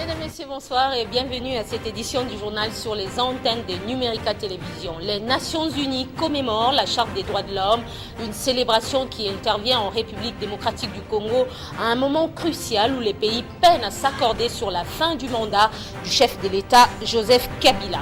Mesdames, Messieurs, bonsoir et bienvenue à cette édition du journal sur les antennes de Numérica Télévision. Les Nations Unies commémorent la Charte des droits de l'homme, une célébration qui intervient en République démocratique du Congo à un moment crucial où les pays peinent à s'accorder sur la fin du mandat du chef de l'État, Joseph Kabila.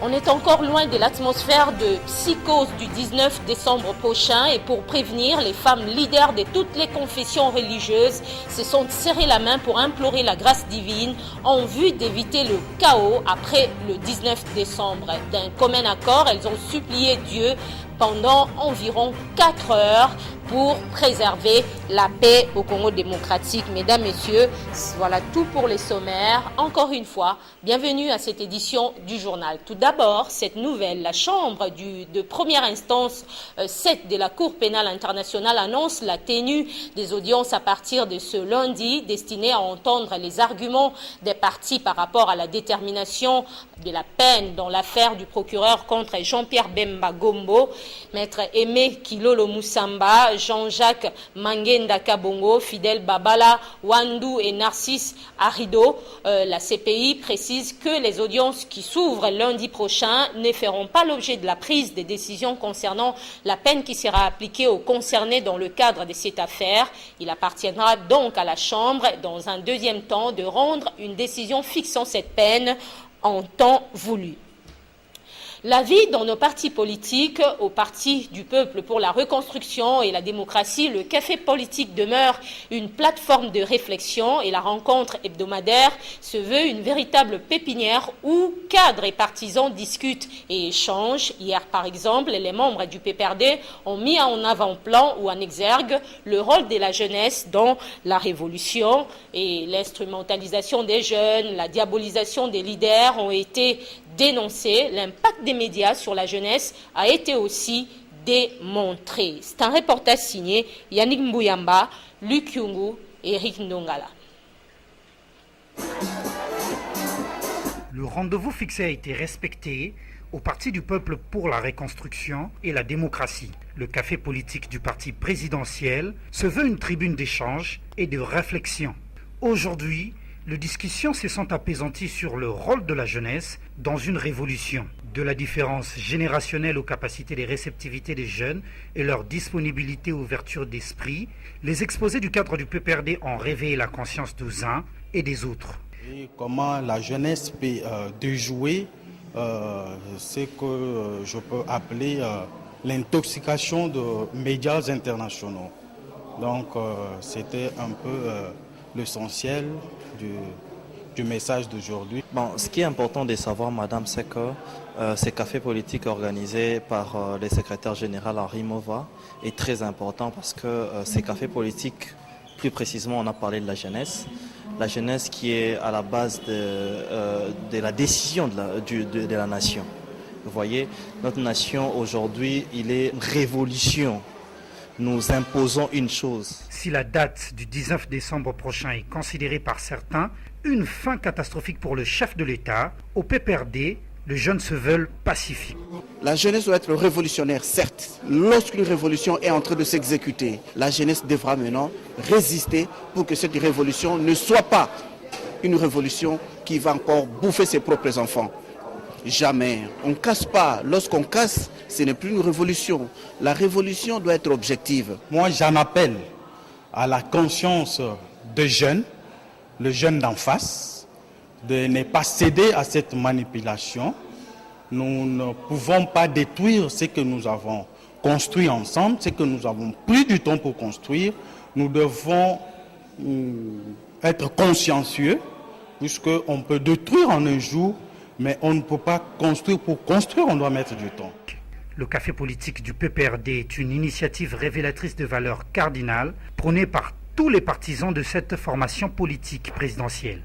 On est encore loin de l'atmosphère de psychose du 19 décembre prochain et pour prévenir, les femmes leaders de toutes les confessions religieuses se sont serrées la main pour implorer la grâce divine en vue d'éviter le chaos après le 19 décembre. D'un commun accord, elles ont supplié Dieu pendant environ 4 heures pour préserver la paix au Congo démocratique. Mesdames, Messieurs, voilà tout pour les sommaires. Encore une fois, bienvenue à cette édition du journal. Tout d'abord, cette nouvelle, la Chambre de première instance 7 de la Cour pénale internationale annonce la tenue des audiences à partir de ce lundi, destinées à entendre les arguments des parties par rapport à la détermination de la peine dans l'affaire du procureur contre Jean-Pierre Bemba Gombo, Maître Aimé Kilolo Moussamba, Jean-Jacques Mangenda Kabongo, Fidel Babala, Wandou et Narcisse Arido. La CPI précise que les audiences qui s'ouvrent lundi prochain ne feront pas l'objet de la prise des décisions concernant la peine qui sera appliquée aux concernés dans le cadre de cette affaire. Il appartiendra donc à la Chambre, dans un deuxième temps, de rendre une décision fixant cette peine en temps voulu. La vie dans nos partis politiques, au Parti du peuple pour la reconstruction et la démocratie, le café politique demeure une plateforme de réflexion et la rencontre hebdomadaire se veut une véritable pépinière où cadres et partisans discutent et échangent. Hier, par exemple, les membres du PPRD ont mis en avant-plan ou en exergue le rôle de la jeunesse dans la révolution et l'instrumentalisation des jeunes, la diabolisation des leaders ont été dénoncés. L'impact des médias sur la jeunesse a été aussi démontré. C'est un reportage signé Yannick Mbouyamba, Luc Yungu et Eric Ndongala. Le rendez-vous fixé a été respecté au Parti du peuple pour la reconstruction et la démocratie. Le café politique du parti présidentiel se veut une tribune d'échange et de réflexion. Aujourd'hui, les discussions se sont apaisanties sur le rôle de la jeunesse dans une révolution. De la différence générationnelle aux capacités de réceptivité des jeunes et leur disponibilité et ouverture d'esprit, les exposés du cadre du PPRD ont réveillé la conscience des uns et des autres. Et comment la jeunesse peut déjouer ce que je peux appeler l'intoxication de médias internationaux. Donc c'était un peu l'essentiel du message d'aujourd'hui. Bon, ce qui est important de savoir, madame, c'est que ces cafés politiques organisés par le secrétaire général Henri Mova est très important parce que ces cafés politiques, plus précisément, on a parlé de la jeunesse qui est à la base de la décision de la nation. Vous voyez, notre nation aujourd'hui, il est une révolution. Nous imposons une chose. Si la date du 19 décembre prochain est considérée par certains une fin catastrophique pour le chef de l'État, au PPRD, les jeunes se veulent pacifiques. La jeunesse doit être révolutionnaire, certes. Lorsqu'une révolution est en train de s'exécuter, la jeunesse devra maintenant résister pour que cette révolution ne soit pas une révolution qui va encore bouffer ses propres enfants. Jamais. On ne casse pas. Lorsqu'on casse, ce n'est plus une révolution. La révolution doit être objective. Moi, j'en appelle à la conscience des jeunes, le jeune d'en face, de ne pas céder à cette manipulation. Nous ne pouvons pas détruire ce que nous avons construit ensemble, ce que nous avons pris du temps pour construire. Nous devons être consciencieux, puisqu'on peut détruire en un jour, mais on ne peut pas construire. Pour construire, on doit mettre du temps. Le café politique du PPRD est une initiative révélatrice de valeurs cardinales prônée par tous les partisans de cette formation politique présidentielle.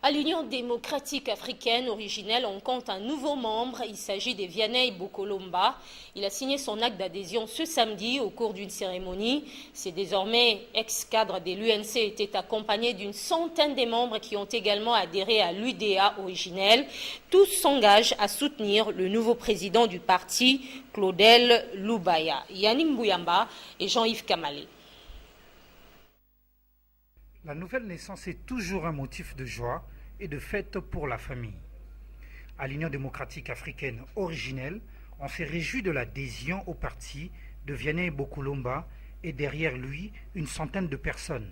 À l'Union démocratique africaine originelle, on compte un nouveau membre. Il s'agit de Vianney Bokolomba. Il a signé son acte d'adhésion ce samedi au cours d'une cérémonie. C'est désormais ex-cadre de l'UNC était accompagné d'une centaine de membres qui ont également adhéré à l'UDA originelle. Tous s'engagent à soutenir le nouveau président du parti, Claudel Loubaya. Yannick Mbouyamba et Jean-Yves Kamalé. La nouvelle naissance est toujours un motif de joie et de fête pour la famille. À l'Union démocratique africaine originelle, on s'est réjoui de l'adhésion au parti de Vianney Bokulomba et derrière lui, une centaine de personnes.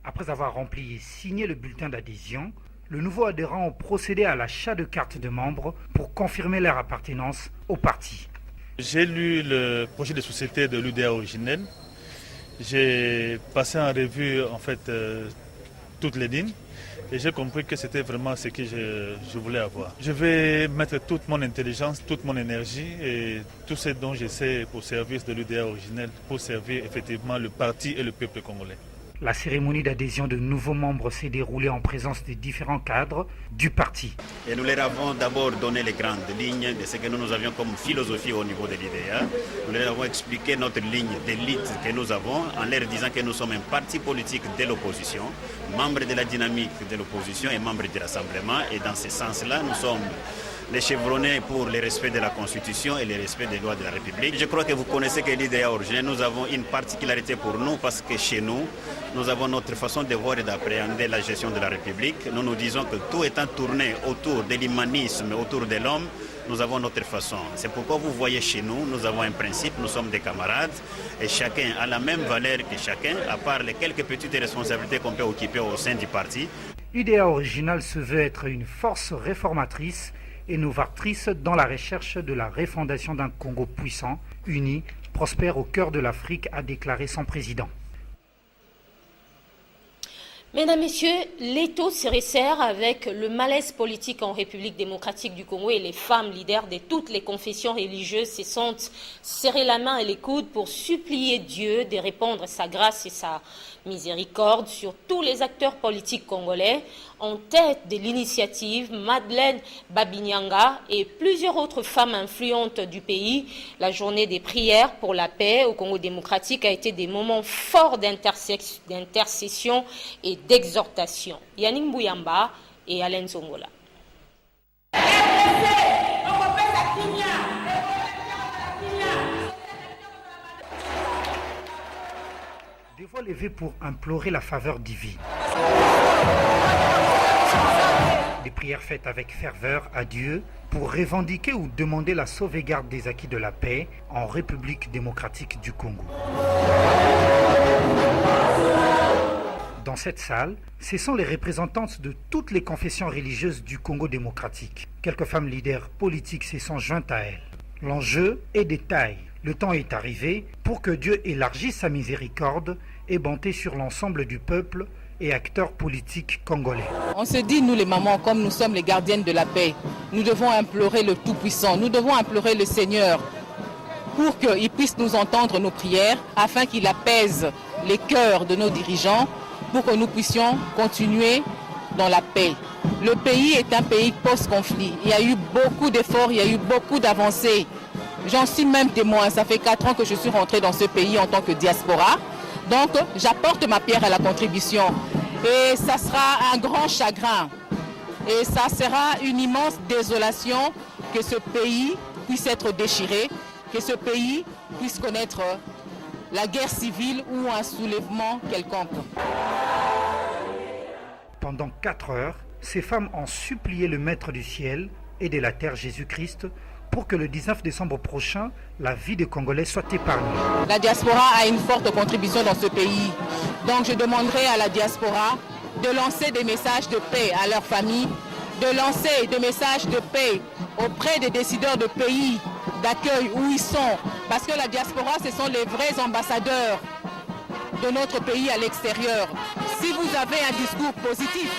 Après avoir rempli et signé le bulletin d'adhésion, le nouveau adhérent a procédé à l'achat de cartes de membres pour confirmer leur appartenance au parti. J'ai lu le projet de société de l'UDA originelle. J'ai passé en revue toutes les lignes et j'ai compris que c'était vraiment ce que je voulais avoir. Je vais mettre toute mon intelligence, toute mon énergie et tout ce dont je sais au service de l'UDA originelle pour servir effectivement le parti et le peuple congolais. La cérémonie d'adhésion de nouveaux membres s'est déroulée en présence des différents cadres du parti. Et nous leur avons d'abord donné les grandes lignes de ce que nous avions comme philosophie au niveau de l'IDEA. Nous leur avons expliqué notre ligne d'élite que nous avons en leur disant que nous sommes un parti politique de l'opposition, membre de la dynamique de l'opposition et membre du rassemblement. Et dans ce sens-là, nous sommes les chevronnés pour le respect de la Constitution et le respect des lois de la République. Je crois que vous connaissez que l'IDEA originelle, nous avons une particularité pour nous parce que chez nous, nous avons notre façon de voir et d'appréhender la gestion de la République. Nous nous disons que tout étant tourné autour de l'humanisme, autour de l'homme, nous avons notre façon. C'est pourquoi vous voyez chez nous, nous avons un principe, nous sommes des camarades et chacun a la même valeur que chacun, à part les quelques petites responsabilités qu'on peut occuper au sein du parti. L'IDEA originale se veut être une force réformatrice et novatrice dans la recherche de la refondation d'un Congo puissant, uni, prospère au cœur de l'Afrique, a déclaré son président. Mesdames, Messieurs, l'étau se resserre avec le malaise politique en République démocratique du Congo et les femmes leaders de toutes les confessions religieuses se sont serrées la main et les coudes pour supplier Dieu de répandre sa grâce et sa miséricorde sur tous les acteurs politiques congolais. En tête de l'initiative, Madeleine Babinyanga et plusieurs autres femmes influentes du pays. La journée des prières pour la paix au Congo démocratique a été des moments forts d'intercession et d'exhortation. Yannick Bouyamba et Alain Zongola. Des voix levées pour implorer la faveur divine. Des prières faites avec ferveur à Dieu pour revendiquer ou demander la sauvegarde des acquis de la paix en République démocratique du Congo. Dans cette salle, ce sont les représentantes de toutes les confessions religieuses du Congo démocratique. Quelques femmes leaders politiques se sont jointes à elles. L'enjeu est de taille. Le temps est arrivé pour que Dieu élargisse sa miséricorde et bonté sur l'ensemble du peuple et acteurs politiques congolais. On se dit, nous les mamans, comme nous sommes les gardiennes de la paix, nous devons implorer le Tout-Puissant, nous devons implorer le Seigneur pour qu'il puisse nous entendre nos prières, afin qu'il apaise les cœurs de nos dirigeants, pour que nous puissions continuer dans la paix. Le pays est un pays post-conflit. Il y a eu beaucoup d'efforts, il y a eu beaucoup d'avancées. J'en suis même témoin. Ça fait 4 ans que je suis rentrée dans ce pays en tant que diaspora. Donc, j'apporte ma pierre à la contribution. Et ça sera un grand chagrin. Et ça sera une immense désolation que ce pays puisse être déchiré, que ce pays puisse connaître la guerre civile ou un soulèvement quelconque. Pendant 4 heures, ces femmes ont supplié le Maître du ciel et de la terre Jésus-Christ pour que le 19 décembre prochain, la vie des Congolais soit épargnée. La diaspora a une forte contribution dans ce pays. Donc je demanderai à la diaspora de lancer des messages de paix à leurs familles, de lancer des messages de paix auprès des décideurs de pays d'accueil où ils sont. Parce que la diaspora, ce sont les vrais ambassadeurs de notre pays à l'extérieur. Si vous avez un discours positif,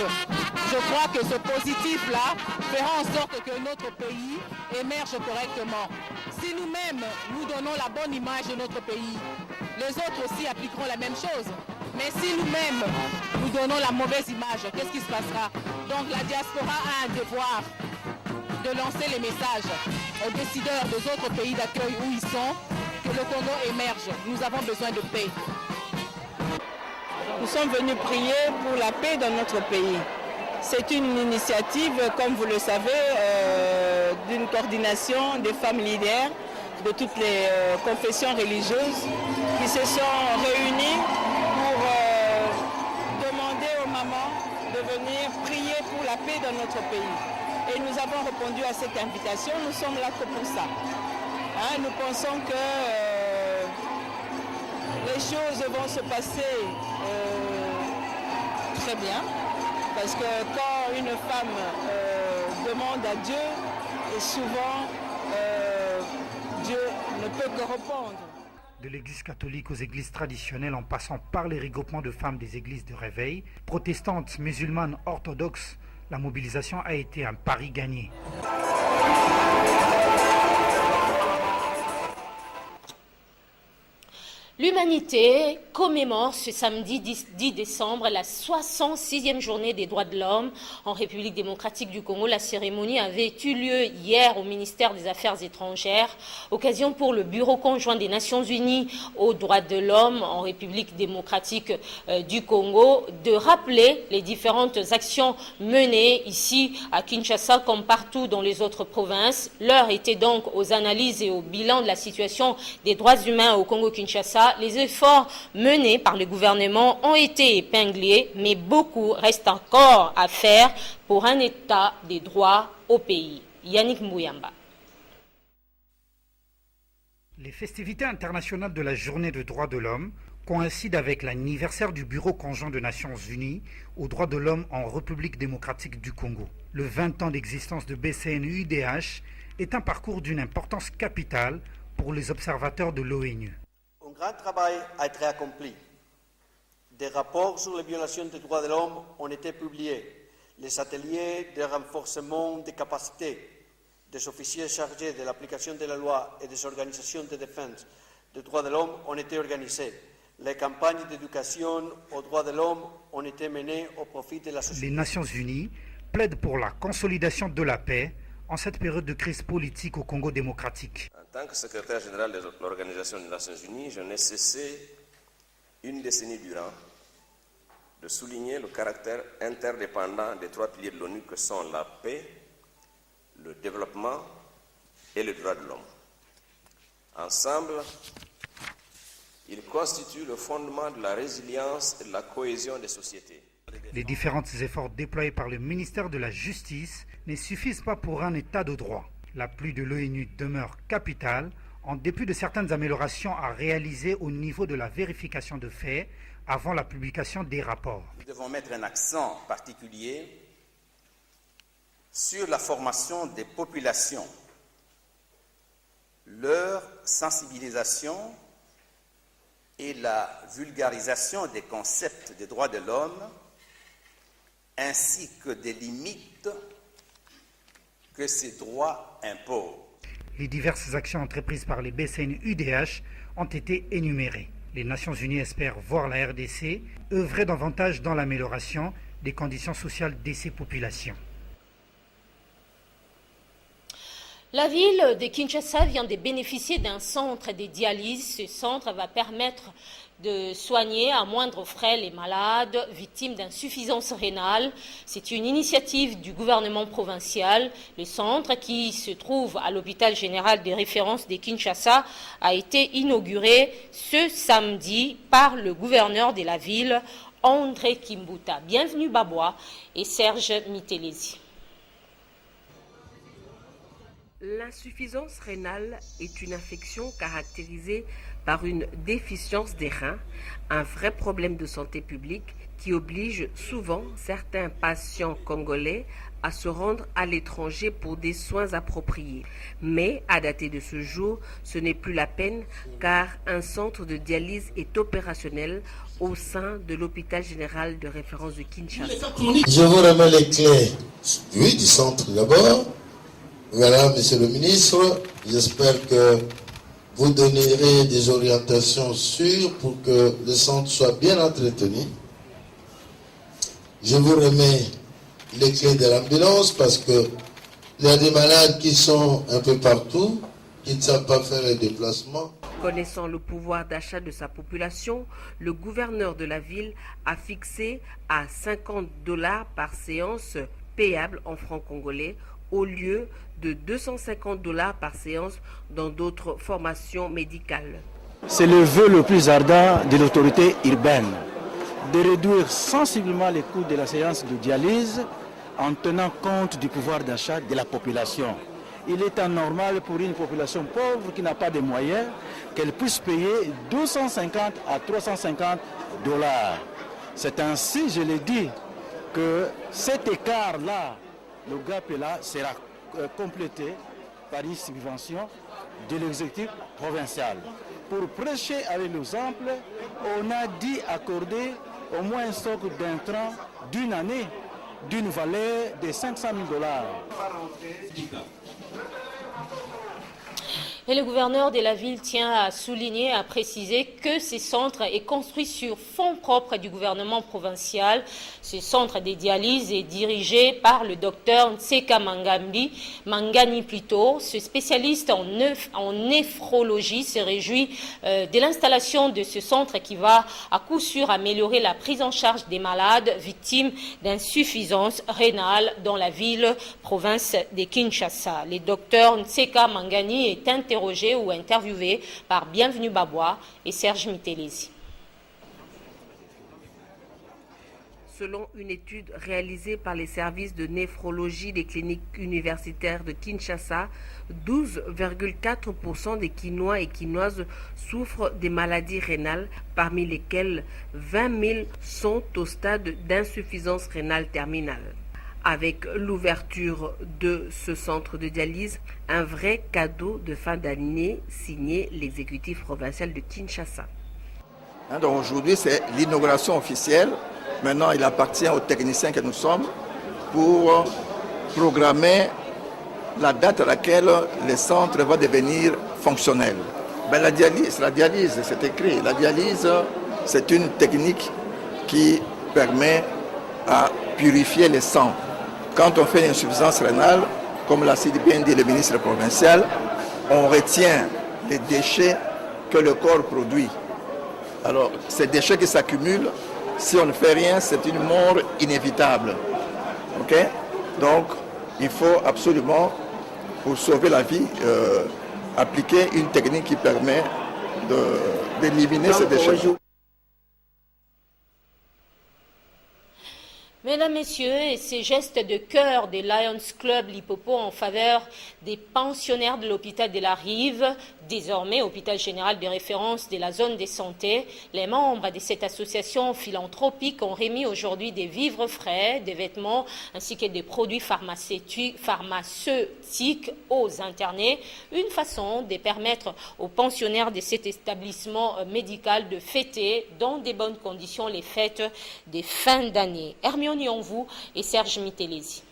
je crois que ce positif-là fera en sorte que notre pays émerge correctement. Si nous-mêmes, nous donnons la bonne image de notre pays, les autres aussi appliqueront la même chose. Mais si nous-mêmes, nous donnons la mauvaise image, qu'est-ce qui se passera? Donc la diaspora a un devoir de lancer les messages aux décideurs des autres pays d'accueil où ils sont, que le Congo émerge. Nous avons besoin de paix. Nous sommes venus prier pour la paix dans notre pays. C'est une initiative, comme vous le savez, d'une coordination des femmes leaders de toutes les confessions religieuses qui se sont réunies pour demander aux mamans de venir prier pour la paix dans notre pays. Et nous avons répondu à cette invitation, nous sommes là que pour ça. Hein, nous pensons que les choses vont se passer très bien, parce que quand une femme demande à Dieu, et souvent Dieu ne peut que répondre. De l'église catholique aux églises traditionnelles en passant par les regroupements de femmes des églises de réveil, protestantes, musulmanes, orthodoxes, la mobilisation a été un pari gagné. L'humanité commémore ce samedi 10 décembre la 66e journée des droits de l'homme en République démocratique du Congo. La cérémonie avait eu lieu hier au ministère des Affaires étrangères, occasion pour le Bureau conjoint des Nations Unies aux droits de l'homme en République démocratique du Congo de rappeler les différentes actions menées ici à Kinshasa comme partout dans les autres provinces. L'heure était donc aux analyses et au bilan de la situation des droits humains au Congo-Kinshasa. Les efforts menés par le gouvernement ont été épinglés, mais beaucoup reste encore à faire pour un état des droits au pays. Yannick Mouyamba. Les festivités internationales de la Journée des droits de l'homme coïncident avec l'anniversaire du Bureau conjoint des Nations Unies aux droits de l'homme en République démocratique du Congo. Le 20 ans d'existence de BCNUDH est un parcours d'une importance capitale pour les observateurs de l'ONU. Un grand travail a été accompli. Des rapports sur les violations des droits de l'homme ont été publiés. Les ateliers de renforcement des capacités des officiers chargés de l'application de la loi et des organisations de défense des droits de l'homme ont été organisés. Les campagnes d'éducation aux droits de l'homme ont été menées au profit de la société. Les Nations Unies plaident pour la consolidation de la paix en cette période de crise politique au Congo démocratique. En tant que secrétaire général de l'Organisation des Nations Unies, je n'ai cessé une décennie durant de souligner le caractère interdépendant des trois piliers de l'ONU que sont la paix, le développement et le droit de l'homme. Ensemble, ils constituent le fondement de la résilience et de la cohésion des sociétés. Les différents efforts déployés par le ministère de la Justice ne suffisent pas pour un état de droit. L'appui de l'ONU demeure capital en dépit de certaines améliorations à réaliser au niveau de la vérification de faits avant la publication des rapports. Nous devons mettre un accent particulier sur la formation des populations, leur sensibilisation et la vulgarisation des concepts des droits de l'homme, ainsi que des limites que ces droits imposent. Les diverses actions entreprises par les BCNUDH ont été énumérées. Les Nations Unies espèrent voir la RDC œuvrer davantage dans l'amélioration des conditions sociales de ces populations. La ville de Kinshasa vient de bénéficier d'un centre de dialyse. Ce centre va permettre de soigner à moindre frais les malades victimes d'insuffisance rénale. C'est une initiative du gouvernement provincial. Le centre, qui se trouve à l'hôpital général de référence de Kinshasa, a été inauguré ce samedi par le gouverneur de la ville, André Kimbuta. Bienvenue Babois et Serge Mitelesi. L'insuffisance rénale est une infection caractérisée par une déficience des reins, un vrai problème de santé publique qui oblige souvent certains patients congolais à se rendre à l'étranger pour des soins appropriés. Mais à dater de ce jour, ce n'est plus la peine car un centre de dialyse est opérationnel au sein de l'hôpital général de référence de Kinshasa. Je vous remets les clés du centre d'abord. Voilà, monsieur le ministre, j'espère que vous donnerez des orientations sûres pour que le centre soit bien entretenu. Je vous remets les clés de l'ambulance parce que il y a des malades qui sont un peu partout, qui ne savent pas faire les déplacements. Connaissant le pouvoir d'achat de sa population, le gouverneur de la ville a fixé à $50 par séance payable en francs congolais au lieu de $250 par séance dans d'autres formations médicales. C'est le vœu le plus ardent de l'autorité urbaine, de réduire sensiblement les coûts de la séance de dialyse en tenant compte du pouvoir d'achat de la population. Il est anormal pour une population pauvre qui n'a pas de moyens qu'elle puisse payer 250 à 350 $. C'est ainsi, je l'ai dit, que cet écart-là, le gap-là, sera complété par une subvention de l'exécutif provincial. Pour prêcher avec l'exemple, on a dit accorder au moins un stock d'intrants d'une année, d'une valeur de $500 000. Et le gouverneur de la ville tient à souligner, à préciser que ce centre est construit sur fonds propres du gouvernement provincial. Ce centre de dialyse est dirigé par le docteur Ntseka Mangani plutôt. Ce spécialiste en néphrologie se réjouit de l'installation de ce centre qui va à coup sûr améliorer la prise en charge des malades victimes d'insuffisance rénale dans la ville province de Kinshasa. Le docteur Ntseka Mangani est interrogé ou interviewé par Bienvenue Babois et Serge Mitelesi. Selon une étude réalisée par les services de néphrologie des cliniques universitaires de Kinshasa, 12,4% des Quinois et Quinoises souffrent des maladies rénales, parmi lesquelles 20 000 sont au stade d'insuffisance rénale terminale. Avec l'ouverture de ce centre de dialyse, un vrai cadeau de fin d'année signé l'exécutif provincial de Kinshasa. Donc aujourd'hui, c'est l'inauguration officielle. Maintenant, il appartient aux techniciens que nous sommes pour programmer la date à laquelle le centre va devenir fonctionnel. La dialyse, c'est écrit. La dialyse, c'est une technique qui permet à purifier le sang. Quand on fait une insuffisance rénale, comme l'a si bien dit le ministre provincial, on retient les déchets que le corps produit. Alors, ces déchets qui s'accumulent, si on ne fait rien, c'est une mort inévitable. Okay? Donc, il faut absolument, pour sauver la vie, appliquer une technique qui permet d'éliminer ces déchets. Mesdames, Messieurs, et ces gestes de cœur des Lions Club Lipopo en faveur des pensionnaires de l'hôpital de la Rive, désormais hôpital général de référence de la zone de santé, les membres de cette association philanthropique ont remis aujourd'hui des vivres frais, des vêtements ainsi que des produits pharmaceutiques aux internés, une façon de permettre aux pensionnaires de cet établissement médical de fêter dans de bonnes conditions les fêtes des fins d'année. Hermione Yonvou et Serge Mitelesi.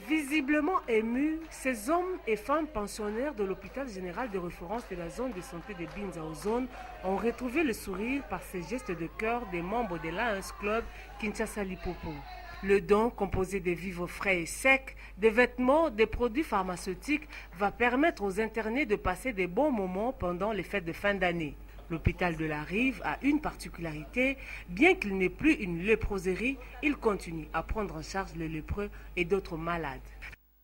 Visiblement émus, ces hommes et femmes pensionnaires de l'hôpital général de référence de la zone de santé de Binza-Ozone ont retrouvé le sourire par ces gestes de cœur des membres de Lions Club Kinshasa Lipopo. Le don, composé de vivres frais et secs, des vêtements, des produits pharmaceutiques, va permettre aux internés de passer des bons moments pendant les fêtes de fin d'année. L'hôpital de la Rive a une particularité, bien qu'il n'ait plus une léproserie, il continue à prendre en charge les lépreux et d'autres malades.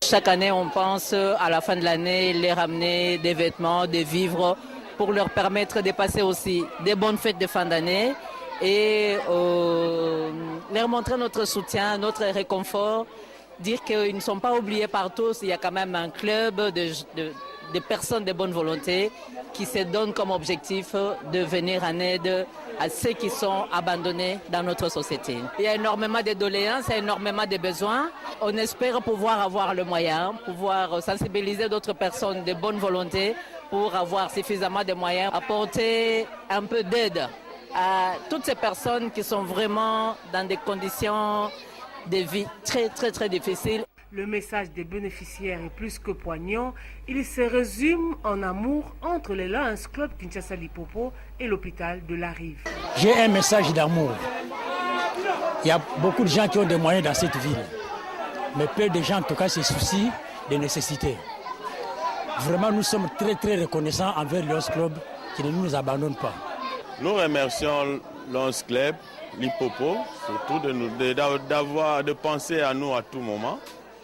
Chaque année, on pense à la fin de l'année, les ramener des vêtements, des vivres, pour leur permettre de passer aussi des bonnes fêtes de fin d'année et leur montrer notre soutien, notre réconfort, dire qu'ils ne sont pas oubliés par tous. Il y a quand même un club de personnes de bonne volonté qui se donnent comme objectif de venir en aide à ceux qui sont abandonnés dans notre société. Il y a énormément de doléances, il y a énormément de besoins. On espère pouvoir avoir le moyen, pouvoir sensibiliser d'autres personnes de bonne volonté pour avoir suffisamment de moyens, apporter un peu d'aide à toutes ces personnes qui sont vraiment dans des conditions de vie très très très difficiles. Le message des bénéficiaires est plus que poignant. Il se résume en amour entre les Lions Club Kinshasa Lipopo et l'hôpital de la Rive. J'ai un message d'amour. Il y a beaucoup de gens qui ont des moyens dans cette ville. Mais peu de gens, en tout cas, se soucient des nécessités. Vraiment, nous sommes très très reconnaissants envers le Lions Club qui ne nous abandonne pas. Nous remercions Lions Club, l'Hippopo, surtout de penser à nous à tout moment.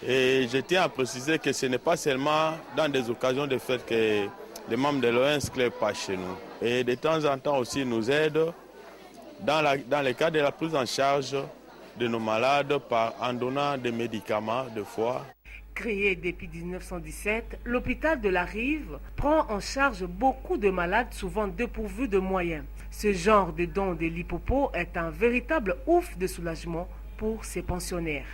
Et je tiens à préciser que ce n'est pas seulement dans des occasions de fête que les membres de Lions Club passent chez nous. Et de temps en temps aussi nous aident dans le cadre de la prise en charge de nos malades en donnant des médicaments de foie. Créé depuis 1917, l'hôpital de la Rive prend en charge beaucoup de malades souvent dépourvus de moyens. Ce genre de don de l'Hippopo est un véritable ouf de soulagement pour ces pensionnaires.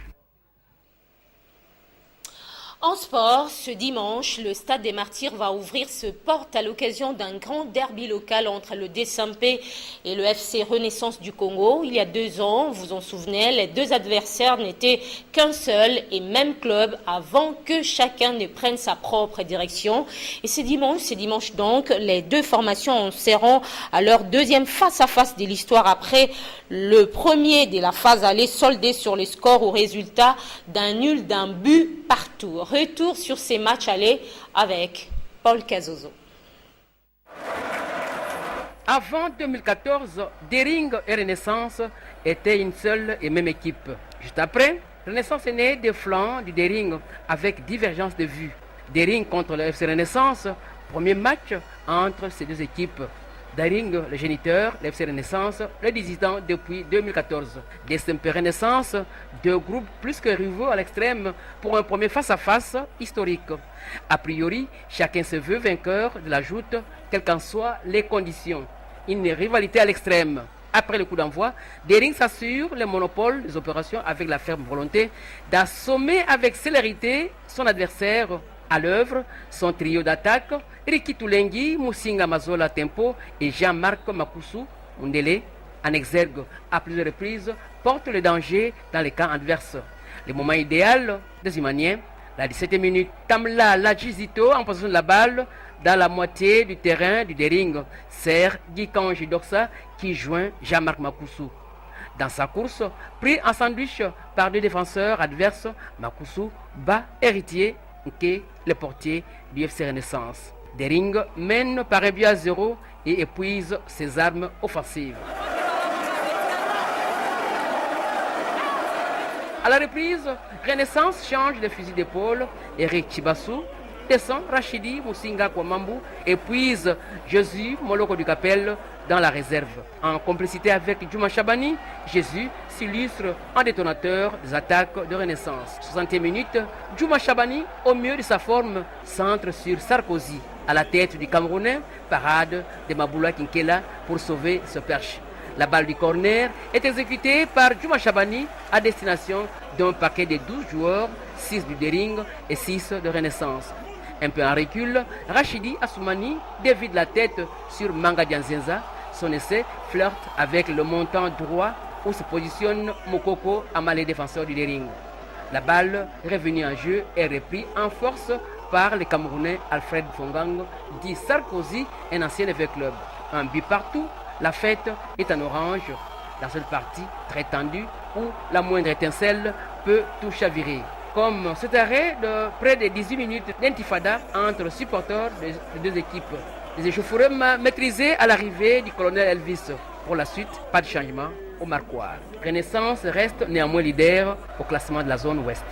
En sport, ce dimanche, le Stade des Martyrs va ouvrir ses portes à l'occasion d'un grand derby local entre le DSMP et le FC Renaissance du Congo. Il y a 2 ans, vous vous en souvenez, les 2 adversaires n'étaient qu'un seul et même club avant que chacun ne prenne sa propre direction. Et ce dimanche donc, les 2 formations seront à leur 2e face-à-face de l'histoire après le premier de la phase aller soldé sur le score au résultat d'un nul d'un but partout. Retour sur ces matchs allés avec Paul Cazozo. Avant 2014, Dering et Renaissance étaient une seule et même équipe. Juste après, Renaissance est né des flancs du Dering avec divergence de vues. Dering contre le FC Renaissance, premier match entre ces 2 équipes. Dering, le géniteur, le FC Renaissance, le dissident depuis 2014. DSMP Renaissance, 2 groupes plus que rivaux à l'extrême pour un premier face-à-face historique. A priori, chacun se veut vainqueur de la joute, quelles qu'en soient les conditions. Une rivalité à l'extrême. Après le coup d'envoi, Dering s'assure le monopole des opérations avec la ferme volonté d'assommer avec célérité son adversaire. À l'œuvre, son trio d'attaque, Riki Toulengi, Musinga Mazola Tempo et Jean-Marc Makusu, Mundele, en exergue à plusieurs reprises, porte le danger dans les camps adverses. Le moment idéal des Imaniens, la 17e minute, Tamla Lajizito en possession de la balle dans la moitié du terrain du Dering, sert Gikanji Doksa qui joint Jean-Marc Makusu. Dans sa course, pris en sandwich par 2 défenseurs adverses, Makusu bat Héritier que le portier du FC Renaissance. Dering mène par 1-0 et épuise ses armes offensives. À la reprise, Renaissance change de fusil d'épaule. Eric Chibassou descend Rachidi Musinga Kwamambu, épuise Jésus Moloko du Capel dans la réserve. En complicité avec Djouma Chabani, Jésus s'illustre en détonateur des attaques de Renaissance. 60e minute, Djouma Chabani, au mieux de sa forme, centre sur Sarkozy. À la tête du Camerounais, parade de Maboula Kinkela pour sauver ce perche. La balle du corner est exécutée par Djouma Chabani à destination d'un paquet de 12 joueurs, 6 du Dering et 6 de Renaissance. Un peu en recul, Rachidi Assoumani dévide la tête sur Manga Dianzenza. Son essai flirte avec le montant droit où se positionne Mokoko Amalé, défenseur du Dering. La balle, revenue en jeu, est reprise en force par le Camerounais Alfred Fongang, dit Sarkozy, un ancien évêque club. Un but partout, la fête est en orange. La seule partie très tendue où la moindre étincelle peut tout chavirer. Comme cet arrêt de près de 18 minutes d'intifada entre supporters des 2 équipes. Les échauffourées maîtrisées à l'arrivée du colonel Elvis. Pour la suite, pas de changement au marquoir. Renaissance reste néanmoins leader au classement de la zone ouest.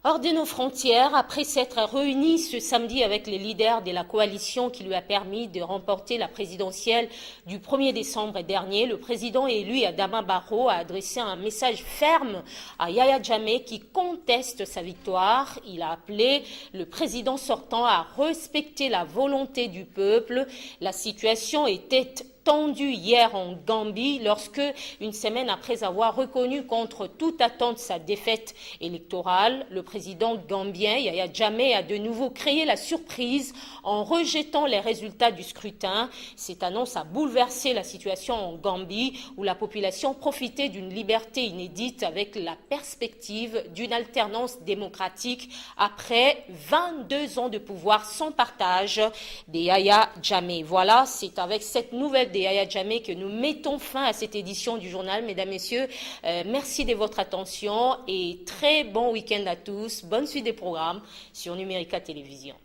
Hors de nos frontières, après s'être réuni ce samedi avec les leaders de la coalition qui lui a permis de remporter la présidentielle du 1er décembre dernier, le président élu Adama Barrow a adressé un message ferme à Yahya Jammeh qui conteste sa victoire. Il a appelé le président sortant à respecter la volonté du peuple. La situation était tendue hier en Gambie lorsque, une semaine après avoir reconnu contre toute attente sa défaite électorale, le président gambien Yahya Jammeh a de nouveau créé la surprise en rejetant les résultats du scrutin. Cette annonce a bouleversé la situation en Gambie où la population profitait d'une liberté inédite avec la perspective d'une alternance démocratique après 22 ans de pouvoir sans partage de Yahya Jammeh. Voilà, c'est avec cette nouvelle de Yahya Jammeh que nous mettons fin à cette édition du journal. Mesdames, Messieurs, merci de votre attention et très bon week-end à tous. Bonne suite des programmes sur Numérica Télévision.